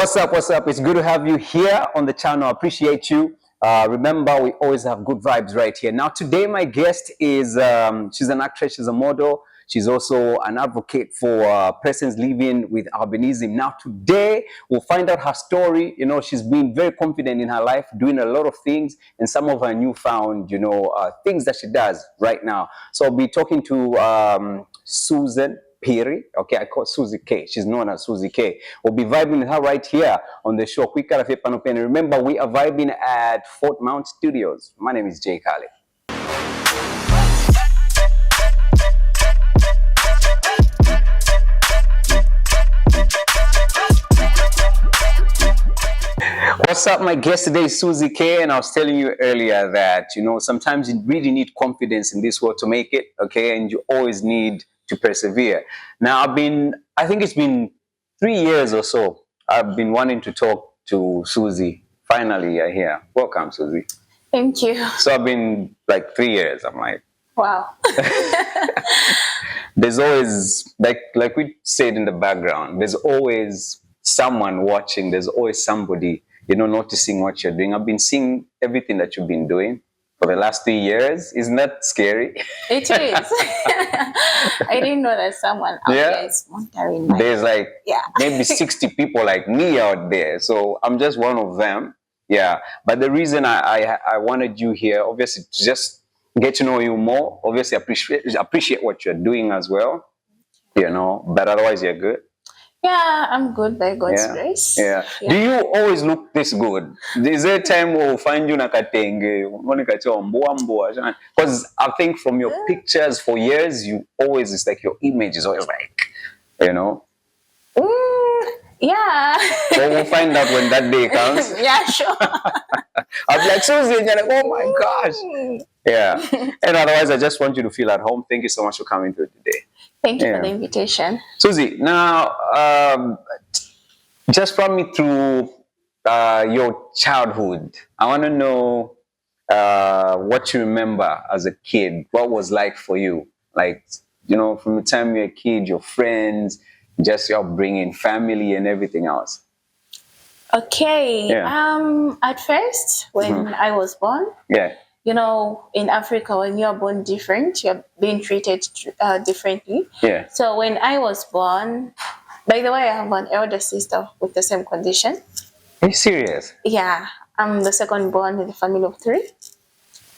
What's up? What's up? It's good to have you here on the channel. I appreciate you. Remember, we always have good vibes right here. Now, today, my guest is, she's an actress, she's a model. She's also an advocate for persons living with albinism. Now, today, we'll find out her story. You know, she's been very confident in her life, doing a lot of things, and some of her newfound, things that she does right now. So I'll be talking to Susan. Okay, I call Suzy K. She's known as Suzy K. We'll be vibing with her right here on the show. Quick remember, we are vibing at Fort Mount Studios. My name is Kale. What's up? My guest today is Suzy K, and I was telling you earlier that, sometimes you really need confidence in this world to make it, okay? And you always need to persevere. Now, I think it's been 3 years or so, I've been wanting to talk to Suzy. Finally, you're here. Welcome, Suzy. Thank you. So I've been like 3 years. I'm like, wow. There's always, like we said in the background, there's always someone watching. There's always somebody, noticing what you're doing. I've been seeing everything that you've been doing for the last 3 years. Isn't that scary? It is. I didn't know that someone out there is monitoring my... There's maybe 60 people like me out there. So I'm just one of them. Yeah. But the reason I wanted you here, obviously, to just get to know you more. Obviously, appreciate what you're doing as well. But otherwise, you're good. Yeah, I'm good by God's grace. Yeah. Do you always look this good? Is there a time we'll find you nakatenge? Because I think from your pictures for years, it's like your image is always like, Yeah. So we'll find out when that day comes. Yeah, sure. I'll be like, Suzy, and you're like, oh my gosh. Yeah. And otherwise, I just want you to feel at home. Thank you so much for coming through today. Thank you for the invitation. Suzy, now, just run me through your childhood. I want to know what you remember as a kid. What was like for you? Like, from the time you're a kid, your friends, just your upbringing, family, and everything else. Okay. Yeah. At first, when I was born, in Africa, when you're born different, you're being treated differently. Yeah. So when I was born, by the way, I have an elder sister with the same condition. Are you serious? Yeah. I'm the second born in a family of 3.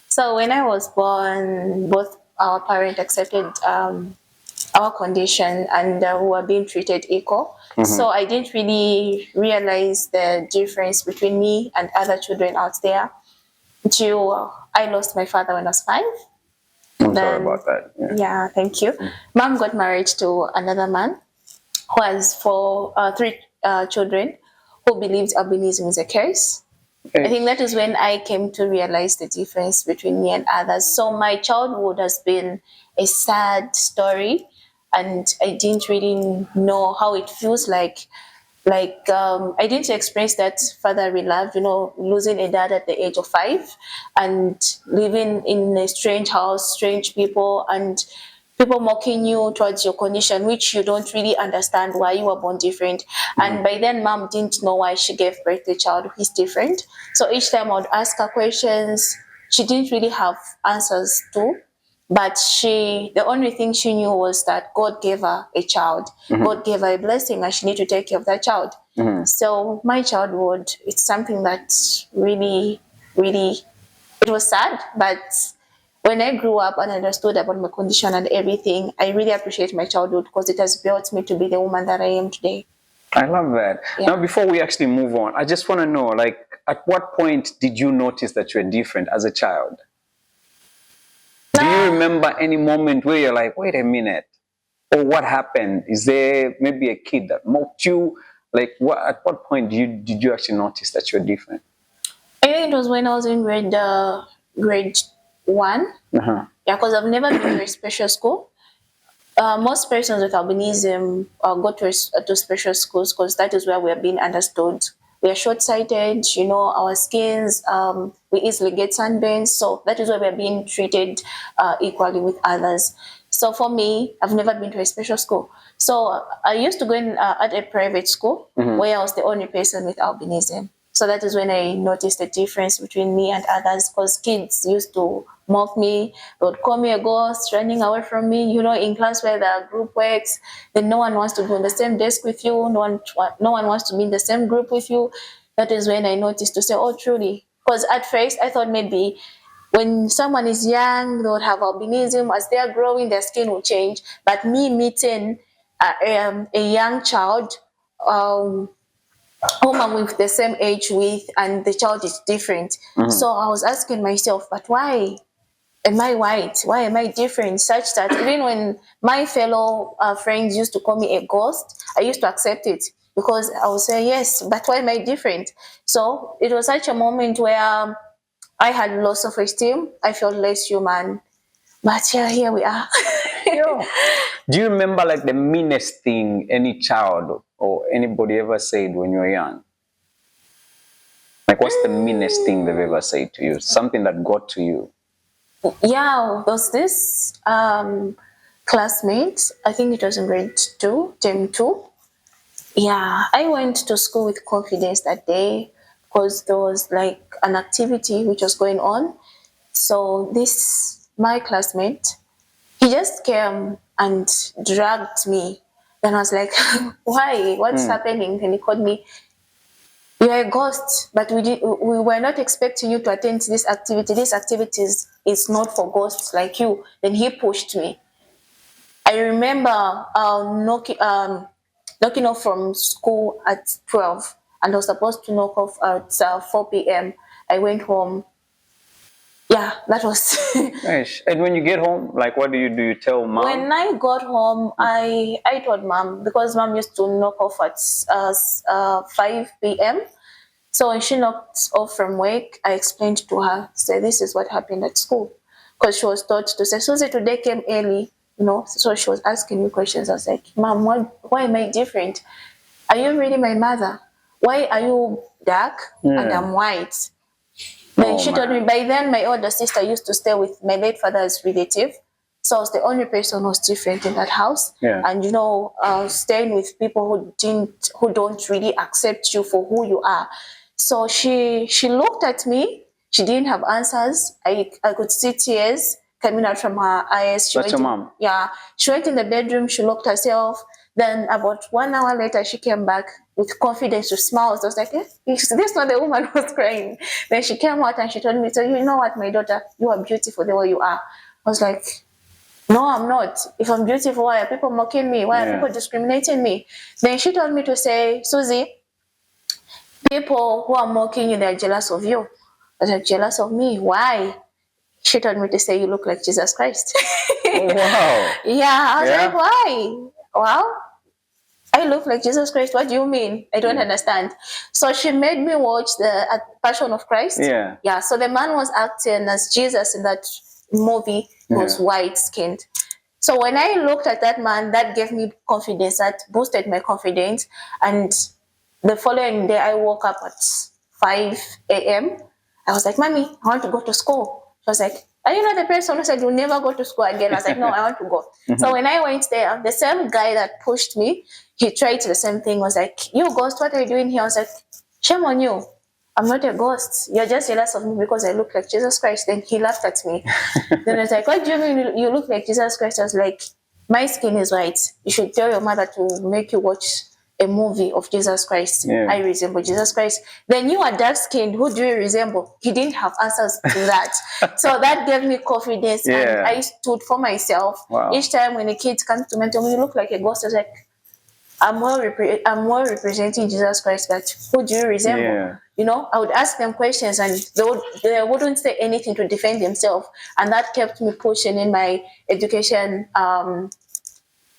So when I was born, both our parents accepted our condition and we were being treated equal. So I didn't really realize the difference between me and other children out there until I lost my father when I was 5. I'm sorry about that. Yeah, thank you. Mom got married to another man who has 3 children who believes albinism is a curse. I think that is when I came to realize the difference between me and others. So my childhood has been a sad story, and I didn't really know how it feels like. I didn't experience that fatherly love, losing a dad at the age of 5 and living in a strange house, strange people, and people mocking you towards your condition, which you don't really understand why you were born different. And by then, Mom didn't know why she gave birth to a child who is different. So each time I would ask her questions, she didn't really have answers to. But the only thing she knew was that God gave her a child. God gave her a blessing, and she needed to take care of that child. So my childhood, it's something that really, really, it was sad. But when I grew up and understood about my condition and everything, I really appreciate my childhood because it has built me to be the woman that I am today. I love that. Yeah. Now, before we actually move on, I just want to know, at what point did you notice that you're different as a child? Do you remember any moment where you're like, wait a minute, or what happened? Is there maybe a kid that mocked you? At what point did you actually notice that you're different? I think it was when I was in grade 1. Yeah, because I've never been to a special school. Most persons with albinism go to special schools because that is where we are being understood. We are short-sighted, our skins, we easily get sunburns. So that is why we are being treated equally with others. So for me, I've never been to a special school. So I used to go in at a private school where I was the only person with albinism. So that is when I noticed the difference between me and others, because kids used to mock me, they would call me a ghost, running away from me. You know, in class where the group works, then no one wants to be on the same desk with you, no one wants to be in the same group with you. That is when I noticed to say, oh, truly. Because at first I thought maybe when someone is young, they would have albinism. As they are growing, their skin will change. But me meeting a young child, whom I'm with the same age with, and the child is different. So I was asking myself, but why am I white? Why am I different? Such that even when my fellow friends used to call me a ghost, I used to accept it, because I would say, yes, but why am I different? So it was such a moment where I had low self-esteem. I felt less human. But yeah, here we are. Yeah. Do you remember like the meanest thing any child or anybody ever said when you were young? Like, what's the meanest thing they've ever said to you? Something that got to you? Yeah, was this classmate, I think it was in grade 2, term 2. Yeah, I went to school with confidence that day because there was like an activity which was going on. So my classmate, he just came and dragged me. Then I was like, why? What's happening? And he called me, you're a ghost, but we were not expecting you to attend this activity. This activity is not for ghosts like you. Then he pushed me. I remember knocking off from school at 12, and I was supposed to knock off at 4 p.m. I went home. Yeah, that was. Nice. And when you get home, like, what do? You tell mom? When I got home, I told mom, because mom used to knock off at 5 p.m. So when she knocked off from work, I explained to her, say, this is what happened at school. Because she was taught to say, Susie today came early, you know. So she was asking me questions. I was like, Mom, why am I different? Are you really my mother? Why are you dark and I'm white? Then she told me, by then my older sister used to stay with my late father's relative. So I was the only person who was different in that house. And, you know, staying with people who don't really accept you for who you are. So she looked at me. She didn't have answers. I could see tears coming out from her eyes. That's your mom? Yeah. She went in the bedroom. She locked herself. Then about 1 hour later, she came back with confidence, with smiles. I was like, this is not the woman who was crying. Then she came out and she told me, so you know what, my daughter, you are beautiful the way you are. I was like, no, I'm not. If I'm beautiful, why are people mocking me? Why are people discriminating me? Then she told me to say, Susie, people who are mocking you, they're jealous of you. I was like, jealous of me? Why? She told me to say, you look like Jesus Christ. Oh, wow. Yeah, I was like, why? Well, I look like Jesus Christ. What do you mean? I don't understand. So she made me watch the Passion of Christ. Yeah. So the man was acting as Jesus in that movie. He was white-skinned. So when I looked at that man, that gave me confidence. That boosted my confidence. And the following day, I woke up at 5 a.m. I was like, Mommy, I want to go to school. She was like, are you not the person who said you'll never go to school again? I was like, no, I want to go. So when I went there, the same guy that pushed me, he tried the same thing, was like, you ghost, what are you doing here? I was like, shame on you. I'm not a ghost. You're just jealous of me because I look like Jesus Christ. Then he laughed at me. Then I was like, what do you mean you look like Jesus Christ? I was like, my skin is white. You should tell your mother to make you watch a movie of Jesus Christ. I resemble Jesus Christ. Then you are dark skinned. Who do you resemble? He didn't have answers to that. So that gave me confidence. And I stood for myself. Each time when a kid comes to me and tell me, you look like a ghost, I was like, I'm more representing Jesus Christ, but who do you resemble? You know, I would ask them questions and they wouldn't say anything to defend themselves. And that kept me pushing in my education time.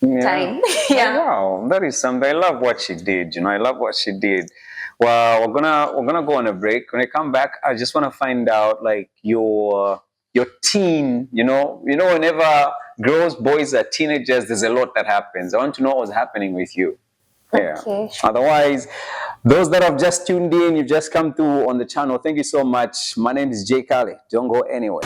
Oh, wow, that is something. I love what she did. You know, I love what she did. Well, we're gonna go on a break. When I come back, I just want to find out like your teen. You know, whenever girls, boys are teenagers, there's a lot that happens. I want to know what's happening with you. Okay. Otherwise, those that have just tuned in, you've just come through on the channel. Thank you so much. My name is Kale. Don't go anywhere.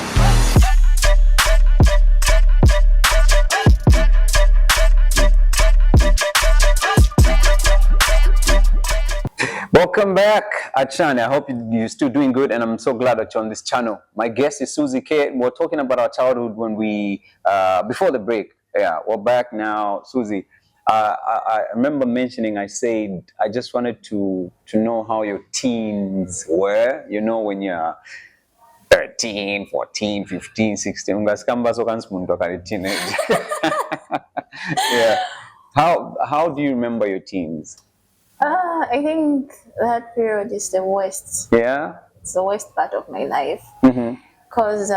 Welcome back, Achane. I hope you're still doing good, and I'm so glad that you're on this channel. My guest is Suzy K. We're talking about our childhood when we, before the break. Yeah, we're back now, Suzy. I remember mentioning, I said, I just wanted to know how your teens were, you know, when you're 13, 14, 15, 16. Ungasikamba so kansi muntu akali teenage. Yeah. How do you remember your teens? I think that period is the worst. Yeah. It's the worst part of my life. Mm-hmm. Because,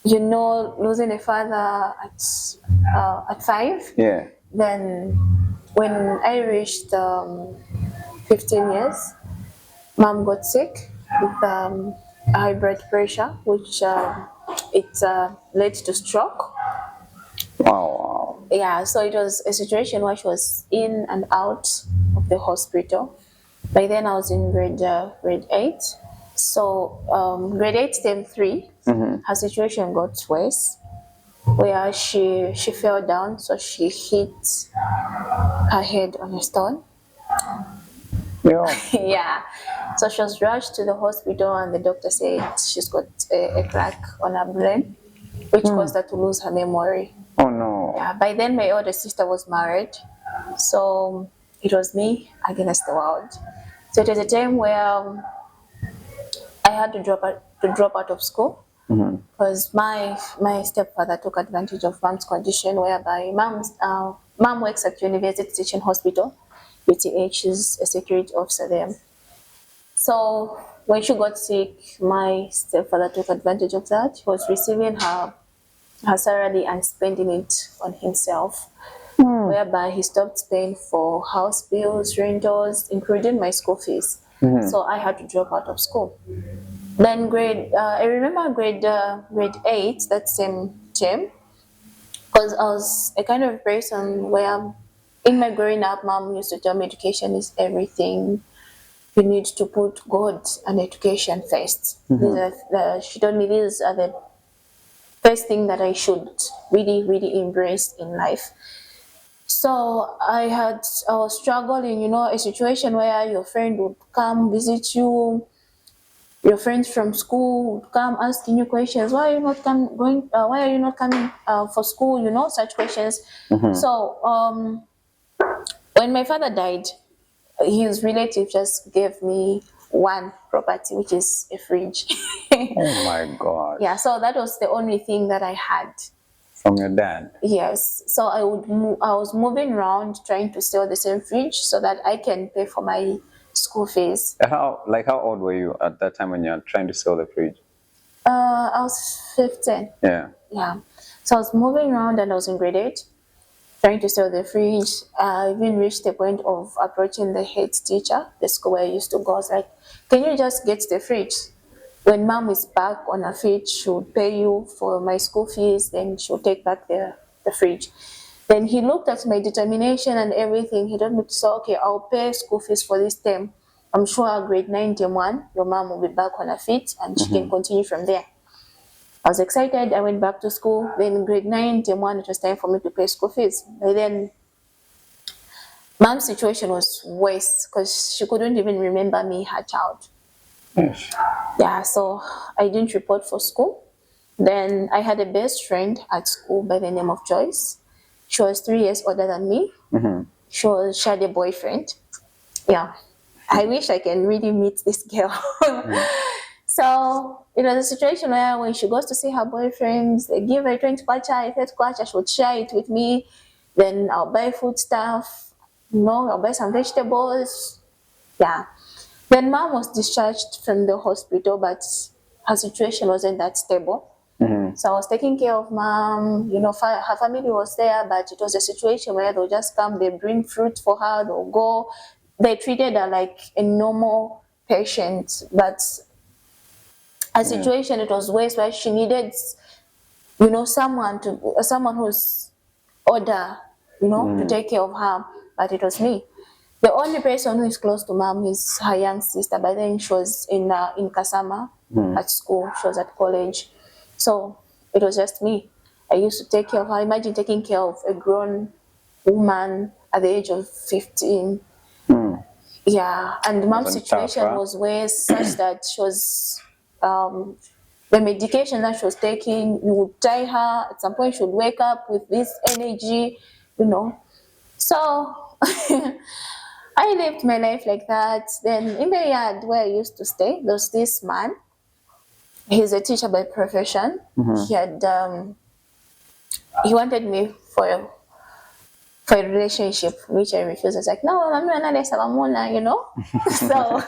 you know, losing a father at 5. Yeah. Then when I reached 15 years, mom got sick with high blood pressure, which it led to stroke. Wow. Yeah, so it was a situation where she was in and out of the hospital. By then I was in grade 8. So grade 8 term 3, her situation got worse, where she fell down, so she hit her head on a stone. Yeah. Yeah, so she was rushed to the hospital, and the doctor said she's got a crack on her brain, which caused her to lose her memory. Oh no. Yeah, by then my older sister was married, so it was me against the world. So it was a time where I had to drop out of school because my stepfather took advantage of mom's condition, whereby mom works at University Teaching Hospital, UTH. She's a security officer there. So when she got sick, my stepfather took advantage of that. He was receiving her salary and spending it on himself, whereby he stopped paying for house bills, rentals, including my school fees. So I had to drop out of school. Then I remember grade 8, that same term, because I was a kind of person where in my growing up, mom used to tell me education is everything. You need to put God and education first. She told me these are the first thing that I should really, really embrace in life. So I was struggling, you know, a situation where your friend would come visit you, your friends from school would come asking you questions. Why are you not why are you not coming for school? You know, such questions. So when my father died, his relative just gave me one property, which is a fridge. Oh my God. Yeah, so that was the only thing that I had. From your dad? Yes, so I was moving around trying to sell the same fridge so that I can pay for my school fees. How old were you at that time when you were trying to sell the fridge? I was 15. Yeah. Yeah, so I was moving around and I was in grade 8, trying to sell the fridge. I even reached the point of approaching the head teacher, the school where I used to go. I was like, can you just get the fridge? When mom is back on her feet, she would pay you for my school fees, then she'll take back the fridge. Then he looked at my determination and everything. He told me to say, okay, I'll pay school fees for this term. I'm sure grade 9, term 1, your mom will be back on her feet and she can continue from there. I was excited. I went back to school. Then grade 9, term 1, it was time for me to pay school fees. By then, mom's situation was worse because she couldn't even remember me, her child. Yes. Yeah, so I didn't report for school. Then I had a best friend at school by the name of Joyce. She was 3 years older than me. She had a boyfriend. Yeah, I wish I can really meet this girl. So it was a situation where when she goes to see her boyfriends, they give her 20 kwacha, 30 kwacha, she would share it with me. Then I'll buy food stuff, you know, I'll buy some vegetables. Yeah. Then mom was discharged from the hospital, but her situation wasn't that stable. So I was taking care of mom, you know, her family was there, but it was a situation where they'll just come, they bring fruit for her, they'll go. They treated her like a normal patient, but a situation, it was worse, where she needed, you know, someone who's older, you know, to take care of her, but it was me. The only person who is close to mom is her young sister. By then she was in Kasama at school. She was at college. So it was just me. I used to take care of her. Imagine taking care of a grown woman at the age of 15. Yeah, and mom's Wasn't situation tough, huh? was where such that she was, the medication that she was taking, you would tie her, at some point she would wake up with this energy, you know. So I lived my life like that. Then in the yard where I used to stay, there was this man. He's a teacher by profession. He had, he wanted me for a relationship, which I refused. I was like, no, I'm not a you know. So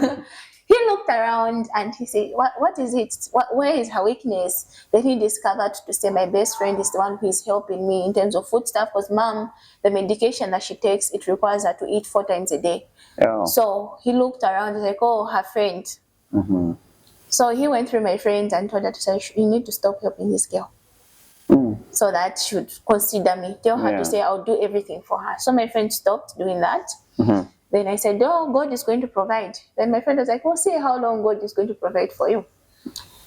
he looked around and he said, what is it? Where is her weakness? Then he discovered to say my best friend is the one who is helping me in terms of food stuff, because mom, the medication that she takes, it requires her to eat 4 times a day. Oh. So he looked around, he's like, oh, her friend. So he went through my friends and told her to say, you need to stop helping this girl. So that she would consider me. Tell her to say, I'll do everything for her. So my friend stopped doing that. Then I said, oh, God is going to provide. Then my friend was like, well, see how long God is going to provide for you.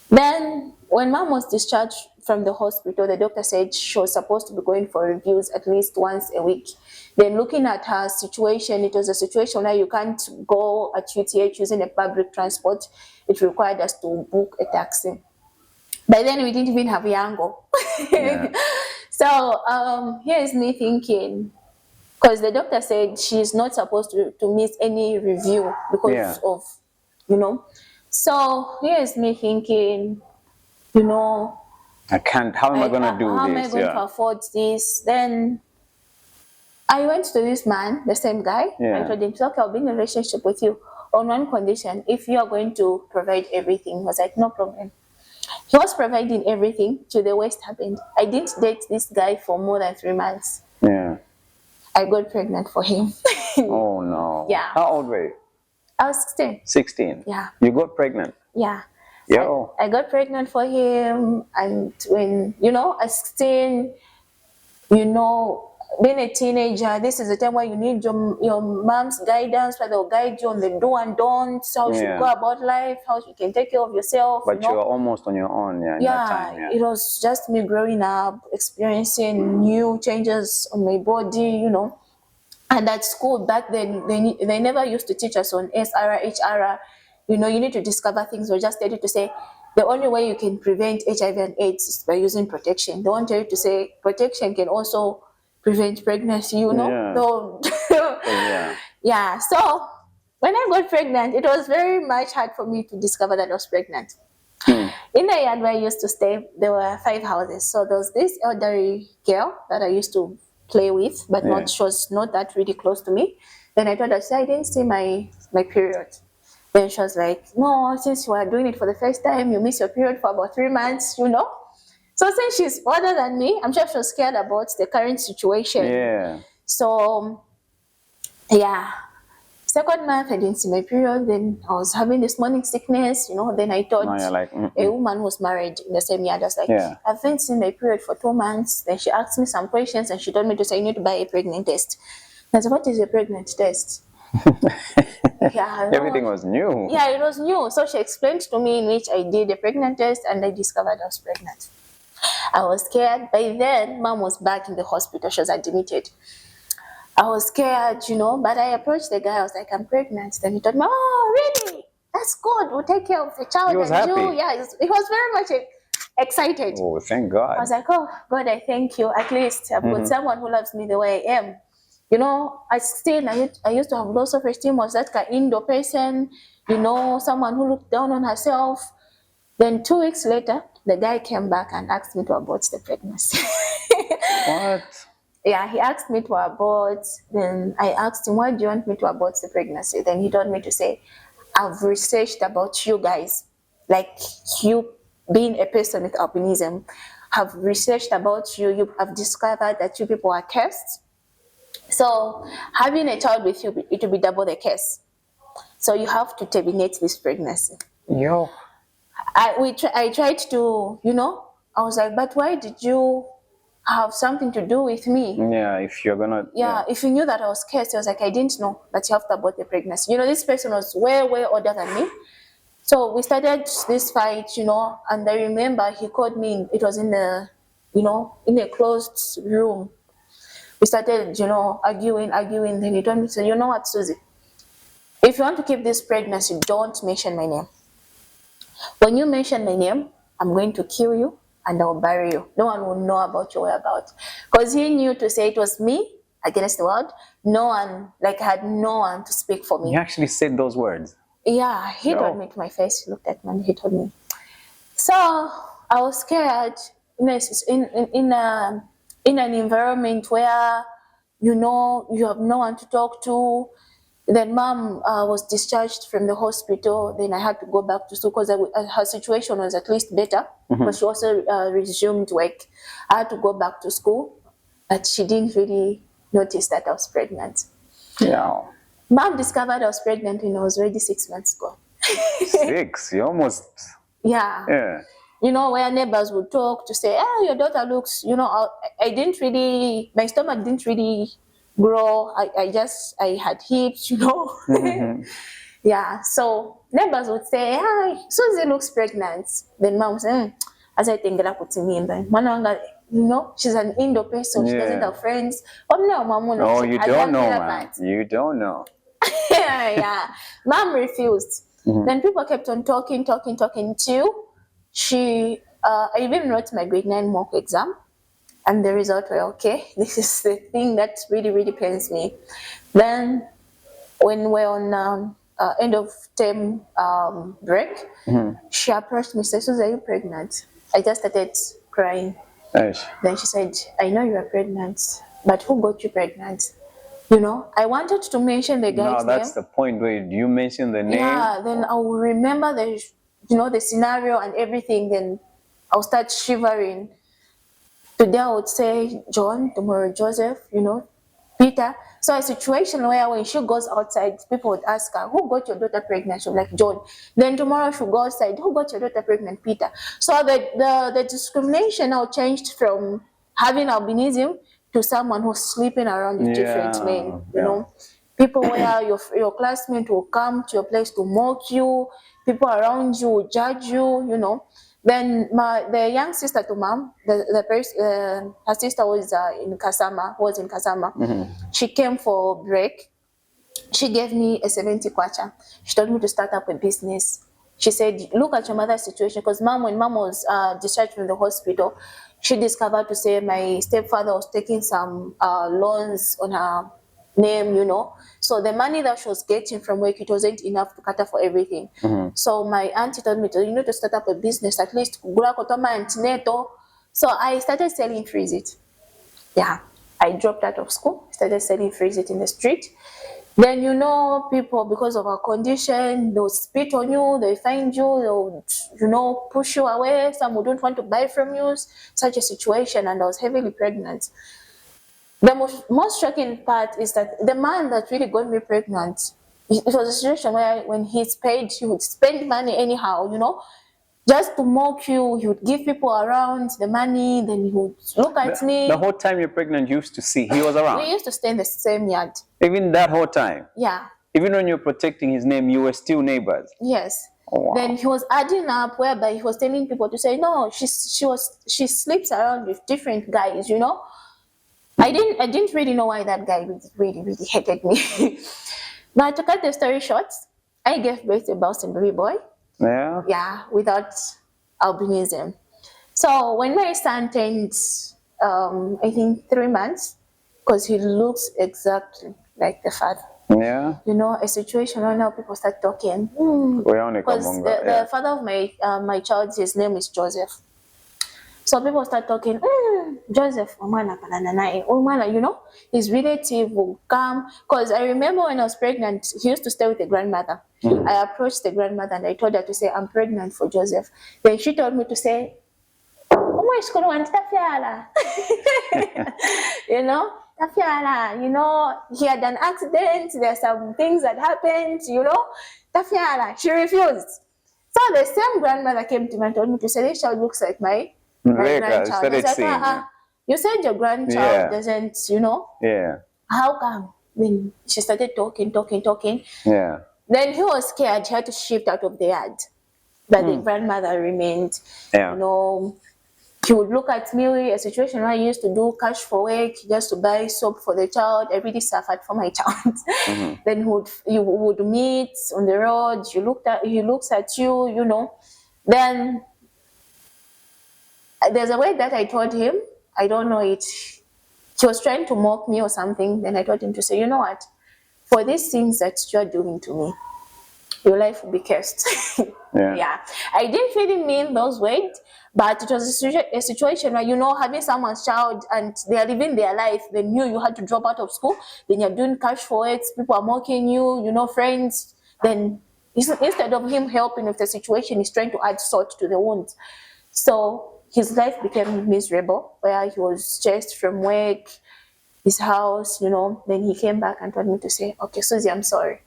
Then when mom was discharged from the hospital, the doctor said she was supposed to be going for reviews at least once a week. Then looking at her situation, it was a situation where you can't go at UTH using a public transport. It required us to book a taxi. By then, we didn't even have Yango. So here's me thinking, because the doctor said she's not supposed to miss any review because of, you know. So here's me thinking, you know, I can't, how am I going to do how this? am I going to afford this? Then I went to this man, the same guy. I told him, okay, I'll be in a relationship with you on one condition, if you are going to provide everything. He was like, no problem. He was providing everything till the worst happened. I didn't date this guy for more than 3 months. I got pregnant for him. Oh no. Yeah. How old were you? I was 16. 16? Yeah. You got pregnant? Yeah. Yo. I got pregnant for him, and when, you know, at 16, you know, being a teenager, this is the time where you need your mom's guidance, where they'll guide you on the do and don'ts, how you should go about life, how you can take care of yourself. But you were almost on your own, in that time. It was just me growing up, experiencing new changes on my body, you know. And at school back then, they never used to teach us on SR, HR. You know, you need to discover things. We're just ready to say, the only way you can prevent HIV and AIDS is by using protection. They want you to say protection can also prevent pregnancy, you know. Yeah. So, so when I got pregnant, it was very much hard for me to discover that I was pregnant. In the yard where I used to stay, there were 5 houses. So there was this elderly girl that I used to play with, but she was not that really close to me. Then I told her, I didn't see my period. Then she was like, no, since you are doing it for the first time, you miss your period for about 3 months, you know. So since she's older than me, I'm sure she was scared about the current situation. So, second month, I didn't see my period. Then I was having this morning sickness, you know. Then I thought a woman was married in the same year. I was like, I haven't seen my period for 2 months. Then she asked me some questions and she told me to say, you need to buy a pregnant test. I said, what is a pregnant test? Everything was new. Yeah, it was new. So she explained to me, in which I did a pregnant test and I discovered I was pregnant. I was scared. By then, mom was back in the hospital. She was admitted. I was scared, you know, but I approached the guy. I was like, I'm pregnant. Then he told me, oh, really? That's good. We'll take care of the child. He was happy. Yeah, he was very much excited. Oh, thank God. I was like, oh, God, I thank you. At least I've got someone who loves me the way I am. You know, I used to have low self-esteem. I was that kind of indoor person, you know, someone who looked down on herself. Then 2 weeks later, the guy came back and asked me to abort the pregnancy. What? Yeah, he asked me to abort. Then I asked him, why do you want me to abort the pregnancy? Then he told me to say, I've researched about you guys, like you being a person with albinism, have researched about you. You have discovered that you people are cursed. So having a child with you, it will be double the curse. So you have to terminate this pregnancy. Yo. I tried to, you know, I was like, but why did you have something to do with me? Yeah, if you're gonna... if you knew that I was cursed, I was like, I didn't know that you have to abort the pregnancy. You know, this person was way, way older than me. So we started this fight, you know, and I remember he called me, it was in the, you know, in a closed room. We started, you know, arguing. Then he told me, so you know what, Susie? if you want to keep this pregnancy, don't mention my name. When you mention my name, I'm going to kill you and I'll bury you. No one will know about your whereabouts. Because he knew to say it was me against the world. No one, like, had no one to speak for me. He actually said those words? Yeah, he told me to my face. He looked at me and he told me. So I was scared in an environment where, you know, you have no one to talk to. Then mom was discharged from the hospital. Then I had to go back to school because her situation was at least better. But she also resumed work. I had to go back to school, but she didn't really notice that I was pregnant. Yeah. Mom discovered I was pregnant when I was already 6 months gone. 6? You almost... Yeah. Yeah. You know, where neighbors would talk to say, "Oh, your daughter looks," you know, I didn't really, my stomach didn't really grow. I had hips, you know. Yeah, so neighbors would say, "Hi, Susie looks pregnant." Then mom would say, as I think that could me, you know, she's an Indo person, she doesn't have friends. Oh, no, mom, no, you don't know, man. You don't know. Yeah, mom refused. Then people kept on talking till I even wrote my grade 9 mock exam, and the results were okay. This is the thing that really pains me. Then when we're on end of term break, she approached me, said, "Suzy, are you pregnant?" I just started crying. Nice. Then she said, "I know you are pregnant, but who got you pregnant?" You know, I wanted to mention the guy's name. No, that's the point where you mention the name. Yeah, then I will remember the scenario and everything. Then I'll start shivering. Today I would say John, tomorrow Joseph, you know, Peter. So a situation where when she goes outside, people would ask her, "Who got your daughter pregnant?" She'll be like, "John." Then tomorrow she'll go outside, "Who got your daughter pregnant?" Peter. So the discrimination now changed from having albinism to someone who's sleeping around with different men. You know, people where your classmate will come to your place to mock you, people around you will judge you, you know. Then the young sister to mom, her sister was in Kasama. She came for break. She gave me a 70 kwacha. She told me to start up a business. She said, "Look at your mother's situation," because when mom was discharged from the hospital, she discovered to say my stepfather was taking some loans on her name, you know. So the money that she was getting from work, it wasn't enough to cater for everything. So my auntie told me you need to start up a business, at least. So I started selling freeze it. Yeah, I dropped out of school, started selling freeze it in the street. Then, you know, people, because of our condition, they'll spit on you, they'll find you, they'll, you know, push you away. Some who don't want to buy from you. Such a situation, and I was heavily pregnant. The most shocking part is that the man that really got me pregnant, it was a situation where when he's paid, he would spend money anyhow, you know, just to mock you. He would give people around the money, then he would look at me. The whole time you're pregnant, you used to see he was around? We used to stay in the same yard. Even that whole time? Yeah. Even when you're protecting his name, you were still neighbors? Yes. Oh, wow. Then he was adding up whereby he was telling people to say, "No, she sleeps around with different guys," you know. I didn't really know why that guy really hated me. But to cut the story short, I gave birth to a bouncing baby boy. Yeah? Yeah, without albinism. So when my son turned, I think 3 months, because he looks exactly like the father. Yeah. You know, a situation where now people start talking. Because the father of my child, his name is Joseph. So people start talking, Joseph, you know, his relative will come. Because I remember when I was pregnant, he used to stay with the grandmother. I approached the grandmother and I told her to say, "I'm pregnant for Joseph." Then she told me to say, you know, you know, he had an accident, there's some things that happened, you know, she refused. So the same grandmother came to me and told me to say, "This child looks like my grandchild." I said, "You said your grandchild doesn't, you know? Yeah. How come?" When she started talking. Yeah. Then he was scared. He had to shift out of the yard. But the grandmother remained, you know, he would look at me, a situation where I used to do cash for work just to buy soap for the child. I really suffered for my child. Then you would meet on the road, he looks at you, you know. Then there's a way that I told him, I don't know it. He was trying to mock me or something. Then I told him to say, you know what? For these things that you're doing to me, your life will be cursed. Yeah. I didn't really mean those words, but it was a situation where, you know, having someone's child and they are living their life, then you had to drop out of school, then you're doing cash for it, people are mocking you, you know, friends. Then instead of him helping with the situation, he's trying to add salt to the wound. So his life became miserable, where he was chased from work, his house, you know. Then he came back and told me to say, okay, Susie, I'm sorry.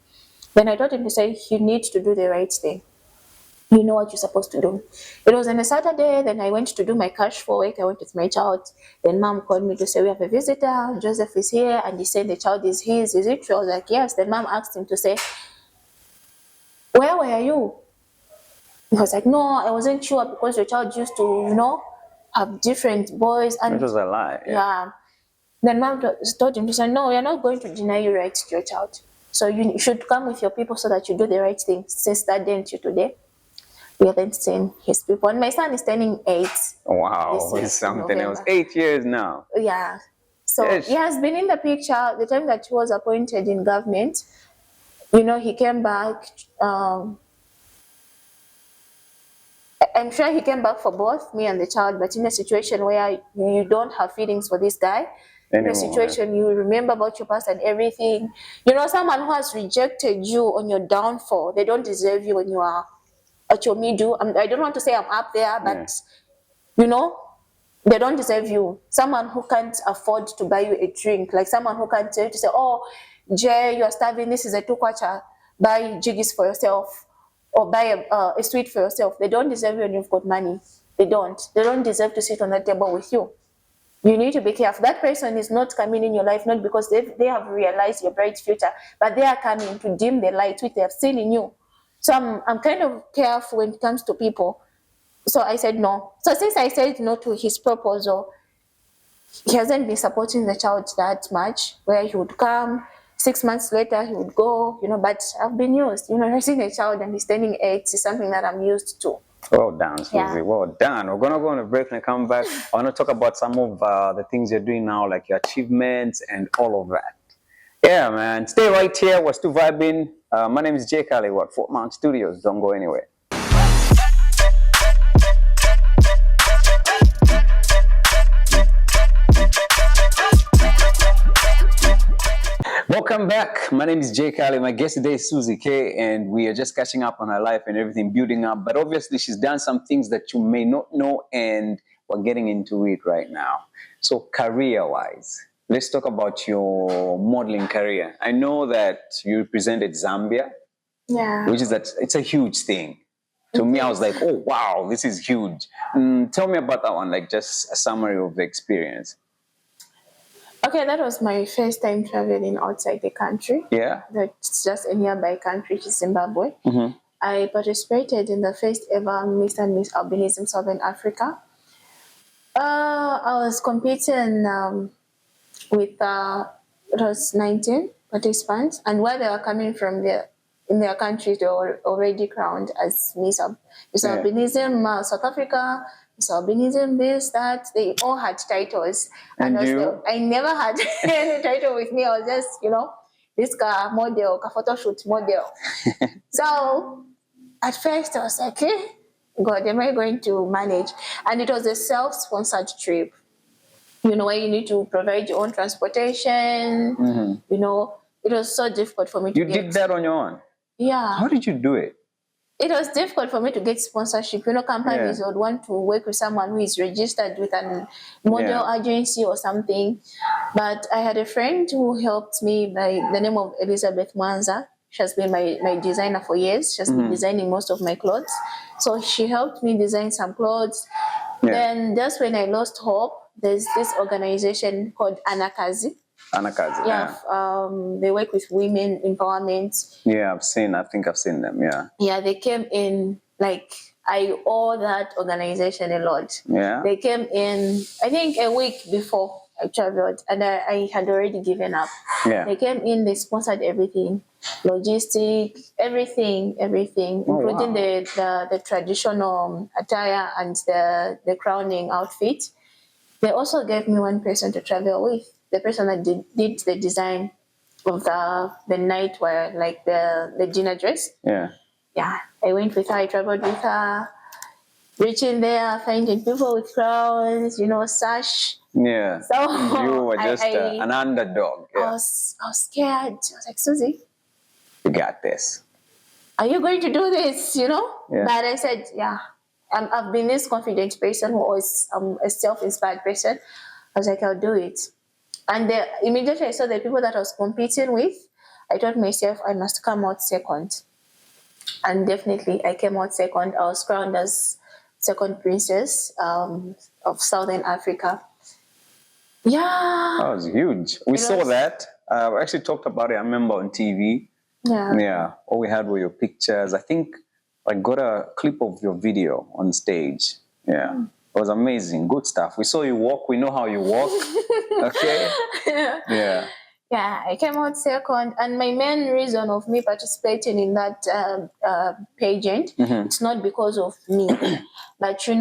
Then I told him to say, you need to do the right thing. You know what you're supposed to do. It was on a Saturday, then I went to do my cash for work. I went with my child. Then mom called me to say, we have a visitor, Joseph is here, and he said the child is his. Is it true? I was like, yes. Then mom asked him to say, where were you? He was like, no, I wasn't sure because your child used to, you know, have different boys. And it was a lie. Yeah. Then mom told him to say, no, we are not going to deny your right to your child. So you should come with your people so that you do the right thing. Since that day until today, we haven't seen his people. And my son is turning 8. Wow, it's something else. 8 years now. Yeah. So he has been in the picture. The time that he was appointed in government, you know, he came back. I'm sure he came back for both me and the child, but in a situation where you don't have feelings for this guy, in a situation you remember about your past and everything. You know, someone who has rejected you on your downfall, they don't deserve you when you are at your middle. I don't want to say I'm up there, but you know, they don't deserve you. Someone who can't afford to buy you a drink, like someone who can't tell you to say, oh, Jay, you're starving, this is a 2-kwacha, buy jiggies for yourself, or buy a sweet for yourself. They don't deserve you when you've got money. They don't. They don't deserve to sit on that table with you. You need to be careful. That person is not coming in your life not because they have realized your bright future, but they are coming to dim the light which they have seen in you. So I'm kind of careful when it comes to people. So I said no. So since I said no to his proposal, he hasn't been supporting the child that much, where he would come, 6 months later he would go, you know, but I've been used. You know, raising a child and he's turning 8 is something that I'm used to. Well done, Susie. Yeah. Well done. We're going to go on a break and come back. I want to talk about some of the things you're doing now, like your achievements and all of that. Yeah, man. Stay right here. We're still vibing. My name is Kale. We're at Fort Mount Studios. Don't go anywhere. Welcome back. My name is Kale. My guest today is Suzy K, and we are just catching up on her life and everything, building up. But obviously, she's done some things that you may not know, and we're getting into it right now. So, career-wise, let's talk about your modeling career. I know that you represented Zambia, which is it's a huge thing. To me, I was like, oh, wow, this is huge. Tell me about that one, like just a summary of the experience. Okay, that was my first time traveling outside the country. Yeah. That's just a nearby country, which is Zimbabwe. I participated in the first ever Miss and Miss Albinism Southern Africa. I was competing with, it was 19 participants, and where they were coming from in their countries, they were already crowned as Miss Albinism South Africa, Miss Albinism this, that. They all had titles. And I never had any title with me. I was just, you know, this car model, car photo shoot model. So at first I was like, hey, God, am I going to manage? And it was a self-sponsored trip. You know, where you need to provide your own transportation. You know, it was so difficult for me to get. You did that on your own? Yeah. How did you do it? It was difficult for me to get sponsorship. You know, companies would want to work with someone who is registered with a model agency or something. But I had a friend who helped me by the name of Elizabeth Mwanza. She has been my designer for years. She has been designing most of my clothes. So she helped me design some clothes. Then just when I lost hope, there's this organization called Anakazi. Anakazi, they work with women empowerment. Yeah, I think I've seen them, yeah. Yeah, they came in like I owe that organization a lot. Yeah. They came in, I think, a week before I traveled, and I had already given up. Yeah. They came in, they sponsored everything, logistic, everything, including wow. the traditional attire and the crowning outfit. They also gave me one person to travel with, the person that did the design of the nightwear, like the dinner dress. Yeah. Yeah, I went with her, I traveled with her, reaching there, finding people with crowns, sash. Yeah. So You were just an underdog. Yeah. I was scared. I was like, Susie, you got this. are you going to do this? Yeah. But I said, yeah. I've been this confident person who was a self-inspired person. I was like, I'll do it. And immediately I saw the people that I was competing with, I told myself I must come out second. And definitely I came out second. I was crowned as second princess of Southern Africa. Yeah. That was huge. We saw that. We actually talked about it, I remember, on TV. Yeah. Yeah. All we had were your pictures. I think I got a clip of your video on stage. Yeah. It was amazing. Good stuff. We saw you walk. We know how you walk. Okay. Yeah. Yeah, I came out second, and my main reason of me participating in that pageant, it's not because of me, but due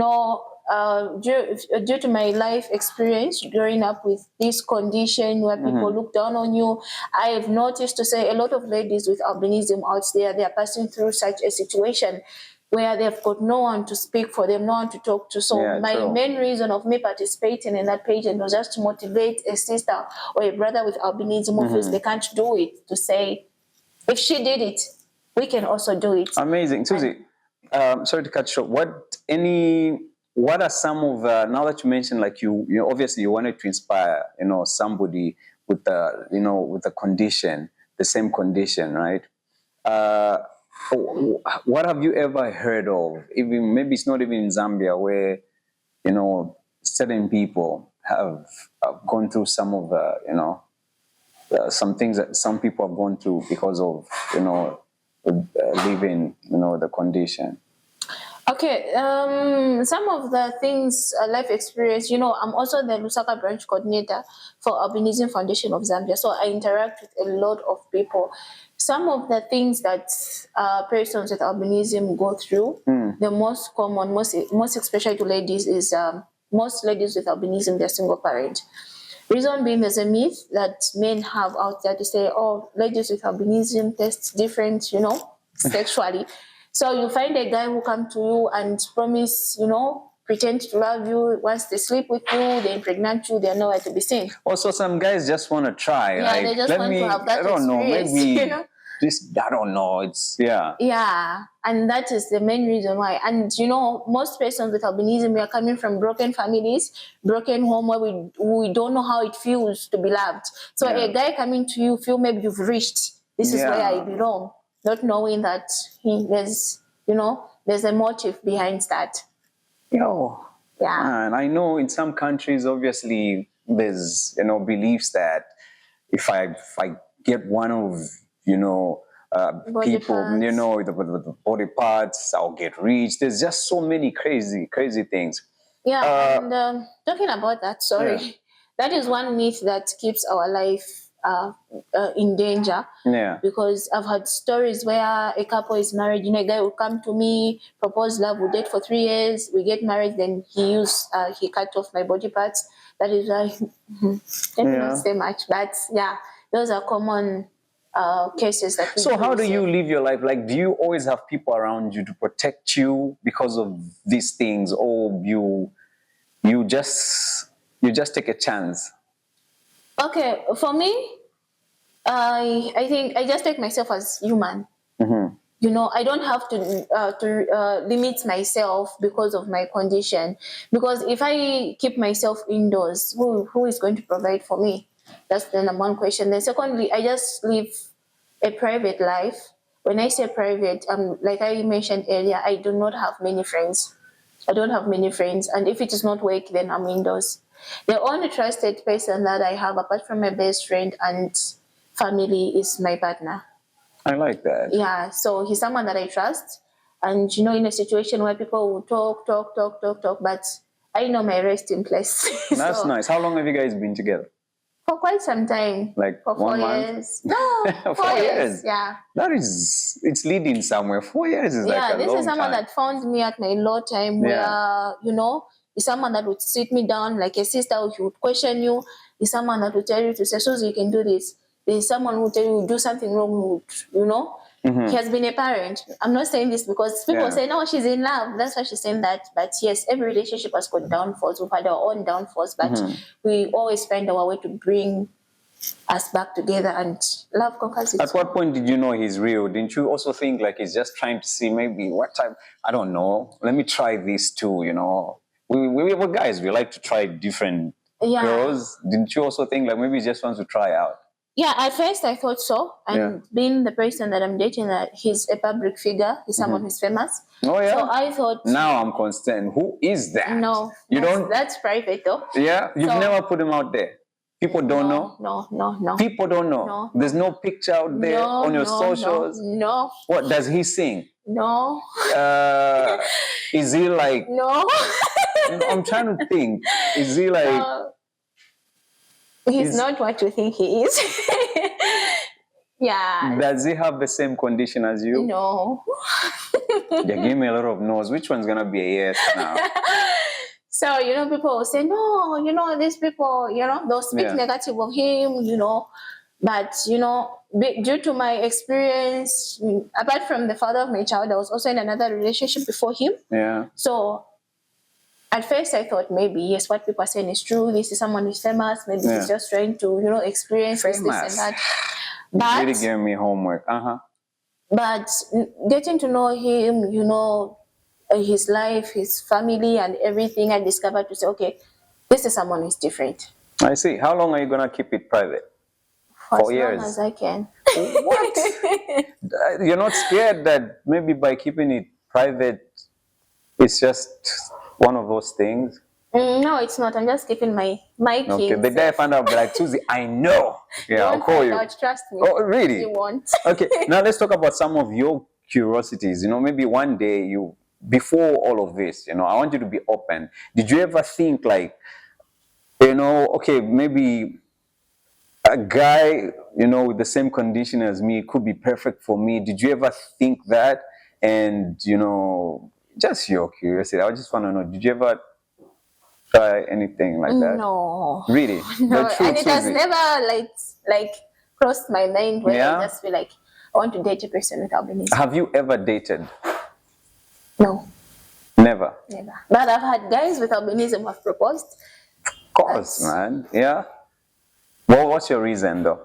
to my life experience growing up with this condition where people look down on you, I've noticed to say a lot of ladies with albinism out there, they are passing through such a situation where they've got no one to speak for them, no one to talk to. So my main reason of me participating in that pageant was just to motivate a sister or a brother with albinism who feels they can't do it, to say, if she did it, we can also do it. Amazing. Suzy, sorry to cut short. What are some of now that you mentioned, like you obviously you wanted to inspire, somebody with the condition, the same condition, right? What have you ever heard of? Even maybe it's not even in Zambia, where certain people have gone through some of the some things that some people have gone through because of living the condition. Okay, some of the things life experience, I'm also the Lusaka branch coordinator for Albinism Foundation of Zambia, so I interact with a lot of people. Some of the things that persons with albinism go through, the most common, most especially to ladies, is most ladies with albinism, they're single parent. Reason being, there's a myth that men have out there to say, oh, ladies with albinism test different, sexually. So you find a guy who come to you and promise, pretend to love you. Once they sleep with you, they impregnate you, they're nowhere to be seen. Also, some guys just want to try. Yeah, they just want to have that experience. I don't know, maybe I don't know. It's, yeah. Yeah, and that is the main reason why. And, most persons with albinism, we are coming from broken families, broken home where we don't know how it feels to be loved. So a guy coming to you, feel maybe you've reached, this is where I belong, not knowing that there's a motive behind that. Yeah. And I know in some countries, obviously, there's, beliefs that if I get one of, people, the body parts, I'll get rich. There's just so many crazy things. Yeah, and talking about that, that is one myth that keeps our life in danger. Yeah. Because I've had stories where a couple is married, a guy will come to me, propose love, we'll date for 3 years, we get married, then he cut off my body parts. That is why, let me not say much, but yeah, those are common cases that. So how do you live your life? Like, do you always have people around you to protect you because of these things, or you just take a chance? Okay, for me, I think I just take myself as human. I don't have to limit myself because of my condition. Because if I keep myself indoors, who is going to provide for me? That's the number one question. Then secondly, I just live a private life. When I say private, like I mentioned earlier, I do not have many friends. I don't have many friends. And if it is not work, then I'm indoors. The only trusted person that I have, apart from my best friend and family, is my partner. I like that. Yeah, so he's someone that I trust. and in a situation where people will talk, but I know my rest in place. That's So, nice. How long have you guys been together? for quite some time. Like For 1 month? 4 years. No, 4 4 years. years. Yeah. It's leading somewhere. 4 years is like Yeah, a this long is someone time. that found me at my low time where, is someone that would sit me down like a sister who would question you. Is someone that would tell you to say, Suzy, you can do this. There's someone who will tell you do something wrong, He has been a parent. I'm not saying this because people say, no, she's in love. That's why she's saying that. But yes, every relationship has got downfalls. We've had our own downfalls, but we always find our way to bring us back together, and love conquers it. At what point did you know he's real? Didn't you also think like he's just trying to see maybe what type? I don't know. Let me try this too. We guys, we like to try different girls. Didn't you also think like maybe he just wants to try out? Yeah, at first I thought so. And being the person that I'm dating, that he's a public figure, he's someone who's famous. Oh yeah. So I thought. Now I'm concerned. Who is that? No, that's private though. Yeah, you've never put him out there. People don't know? No. People don't know? No. There's no picture out there on your socials? No. What, does he sing? No. Is he like... No. I'm trying to think. Is he like... No. He's not what you think he is. Yeah. Does he have the same condition as you? No. You gave me a lot of no's. Which one's going to be a yes now? So, people will say, no, these people, they'll speak negative of him, But, due to my experience, apart from the father of my child, I was also in another relationship before him. Yeah. So, at first I thought maybe, yes, what people are saying is true. This is someone who's famous. Maybe he's just trying to, experience this and that. But really giving me homework. But getting to know him, his life, his family, and everything, I discovered to say, okay, this is someone who's different. I see. How long are you gonna keep it private? For 4 years. As long as I can. What? You're not scared that maybe by keeping it private, it's just one of those things? No, it's not. I'm just keeping my kids. Okay, the day I found out, like, Suzy, I know. Yeah, I'll call you. Trust me. Oh, really? You won't. Okay, now let's talk about some of your curiosities. Maybe one day before all of this, I want you to be open. Did you ever think like, okay, maybe a guy, with the same condition as me could be perfect for me? Did you ever think that? And, just your curiosity. I just want to know, did you ever try anything like that? No. Really? No. And it has never like crossed my mind where I just feel like I want to date a person with albinism. Have you ever dated? No. Never? Never. But I've had guys with albinism who have proposed. Of course, man. Yeah. Well, what's your reason though?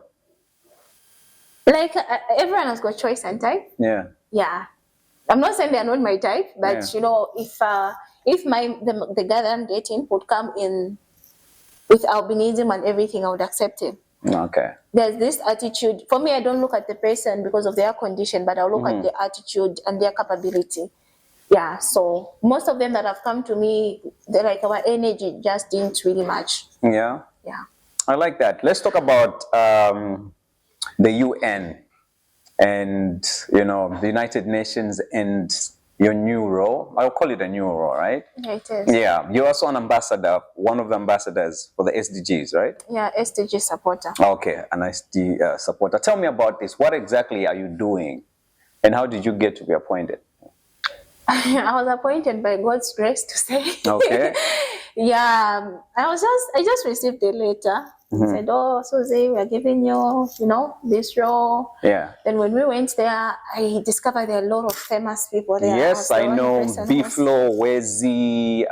Like everyone has got choice and type. Yeah. Yeah. I'm not saying they're not my type, but if the guy that I'm dating would come in with albinism and everything, I would accept him. Okay. There's this attitude. For me, I don't look at the person because of their condition, but I'll look at their attitude and their capability. Yeah. So most of them that have come to me, they're like, our energy just didn't really match. Yeah. Yeah. I like that. Let's talk about the UN and the United Nations and your new role. I'll call it a new role, right? Yeah, it is. Yeah, you're also an ambassador, one of the ambassadors for the SDGs, right? Yeah, SDG supporter. Okay, an SD supporter. Tell me about this. What exactly are you doing, and how did you get to be appointed? I was appointed by God's grace, to say. Okay. Yeah, I just received a letter. Said, oh, Suzy, we're giving you, this role. Yeah. Then when we went there, I discovered there are a lot of famous people there. Yes, I know. Biflo, Wezi,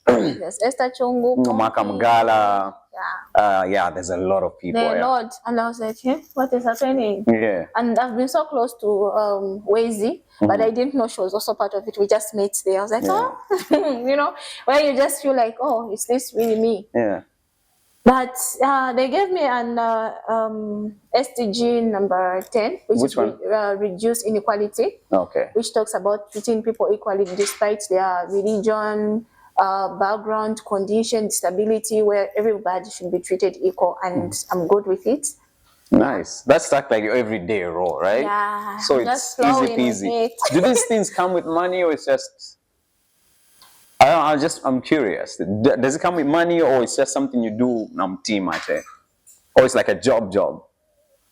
there's Esther Chungu, Makamgala. Yeah, there's a lot of people. There are a lot. And I was like, what is happening? Yeah. And I've been so close to Wezi, but I didn't know she was also part of it. We just met there. I was like, where you just feel like, oh, is this really me? Yeah. But they gave me an SDG number 10, which is reduce inequality. Okay. Which talks about treating people equally despite their religion, background, condition, disability, where everybody should be treated equal, and I'm good with it. Nice. That's like your everyday role, right? Yeah. So it's Just easy flowing with peasy. it. Do these things come with money, or it's just? I'm curious. Does it come with money, or it's just something you do? Team, I say, or it's like a job.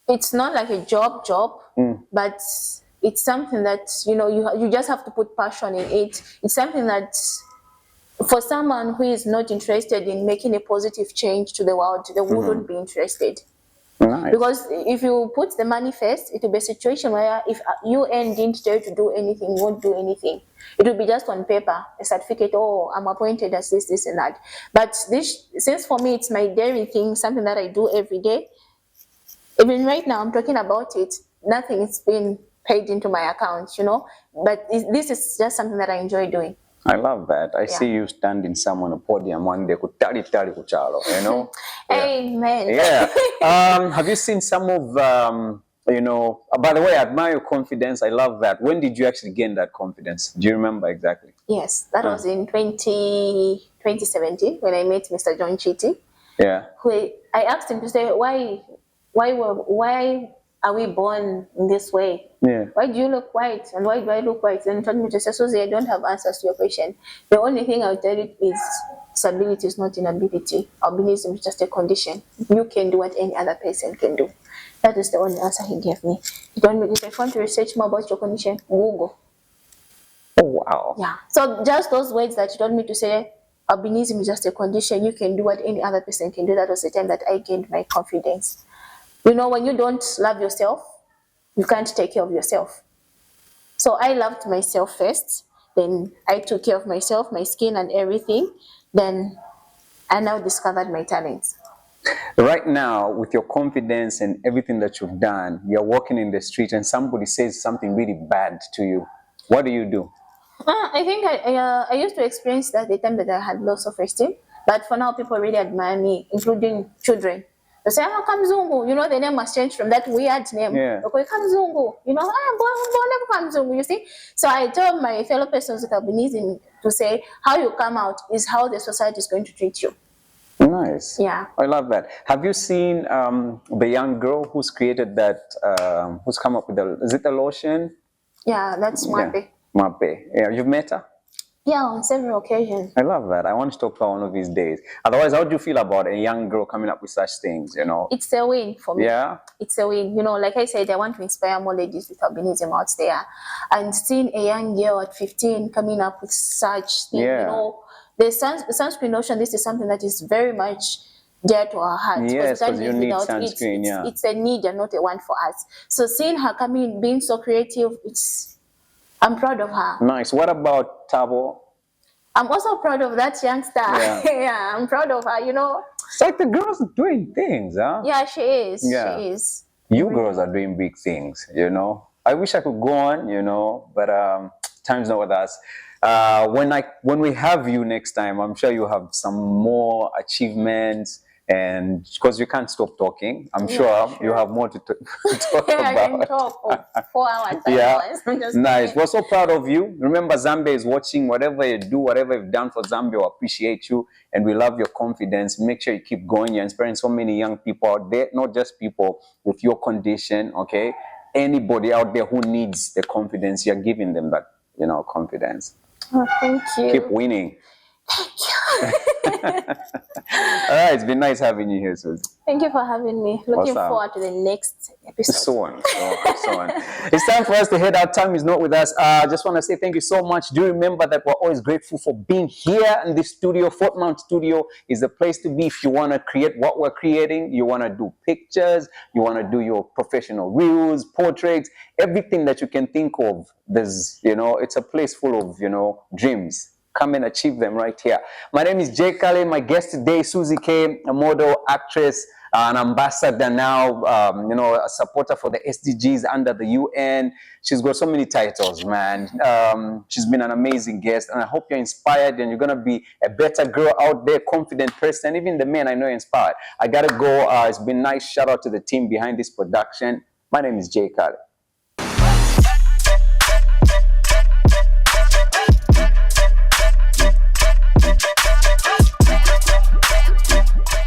It's not like a job, but it's something that you just have to put passion in it. It's something that for someone who is not interested in making a positive change to the world, they wouldn't be interested. Nice. Because if you put the money first, it will be a situation where if UN didn't dare to do anything, you won't do anything. It will be just on paper, a certificate, oh, I'm appointed as this, and that. But since for me, it's my daily thing, something that I do every day. Even right now, I'm talking about it, nothing is being paid into my account, But this is just something that I enjoy doing. I love that. I see you standing somewhere on a podium one day, kutali kuchalo, Yeah. Amen. Yeah. Have you seen some of, by the way, I admire your confidence. I love that. When did you actually gain that confidence? Do you remember exactly? Yes, that was in 2017 when I met Mr. John Chitty. Yeah. I asked him to say, why are we born in this way? Yeah. Why do you look white and why do I look white? And he told me to say, Suzy, I don't have answers to your question. The only thing I'll tell you is disability is not inability. Albinism is just a condition. You can do what any other person can do. That is the only answer he gave me. He told me, if you want to research more about your condition, Google. Oh, wow. Yeah. So just those words that he told me to say, albinism is just a condition. You can do what any other person can do. That was the time that I gained my confidence. When you don't love yourself, you can't take care of yourself. So I loved myself first. Then I took care of myself, my skin and everything. Then I now discovered my talents. Right now, with your confidence and everything that you've done, you're walking in the street and somebody says something really bad to you. What do? I think I used to experience that the time that I had low self-esteem. But for now, people really admire me, including children. They say, oh, Kamzungu. The name must change from that weird name. Yeah. Okay, Kamzungu. Kamzungu, you see? So I told my fellow persons with albinism to say, how you come out is how the society is going to treat you. Nice. Yeah. I love that. Have you seen the young girl who's created that, who's come up with is it the lotion? Yeah, that's Mape. Yeah. Mape. Yeah, you've met her? Yeah, on several occasions. I love that. I want to talk about one of these days. Otherwise, how do you feel about a young girl coming up with such things, It's a win for me. Yeah? It's a win. Like I said, I want to inspire more ladies with albinism out there. And seeing a young girl at 15 coming up with such things, the sunscreen notion, this is something that is very much dear to our hearts. Yes, because you need sunscreen, it's a need and not a want for us. So seeing her coming, being so creative, I'm proud of her. Nice. What about Tabo? I'm also proud of that youngster. Yeah, yeah, I'm proud of her, It's like the girls are doing things, huh? Yeah, she is. Yeah. She is. You girls are doing big things, I wish I could go on, but time's not with us. When we have you next time, I'm sure you have some more achievements. And because you can't stop talking, I'm sure you have more to talk about. I can talk for 4 hours. Nice. We're so proud of you. Remember, Zambia is watching. Whatever you do, whatever you've done for Zambia, we appreciate you. And we love your confidence. Make sure you keep going. You're inspiring so many young people out there, not just people with your condition, okay? Anybody out there who needs the confidence, you're giving them that, confidence. Oh, thank you. Keep winning. Thank you. All right, it's been nice having you here, Suzy. Thank you for having me. Looking forward to the next episode. So on. It's time for us to head out. Time is not with us. I just want to say thank you so much. Do remember that we're always grateful for being here in the studio. Fort Mount Studio is the place to be if you want to create what we're creating. You want to do pictures. You want to do your professional reels, portraits, everything that you can think of. There's, it's a place full of, dreams. Come and achieve them right here. My name is Kale. My guest today, Suzy K, a model, actress, an ambassador now, a supporter for the SDGs under the UN. She's got so many titles, man. She's been an amazing guest, and I hope you're inspired and you're going to be a better girl out there, confident person. Even the men I know are inspired. I got to go. It's been nice. Shout out to the team behind this production. My name is Kale.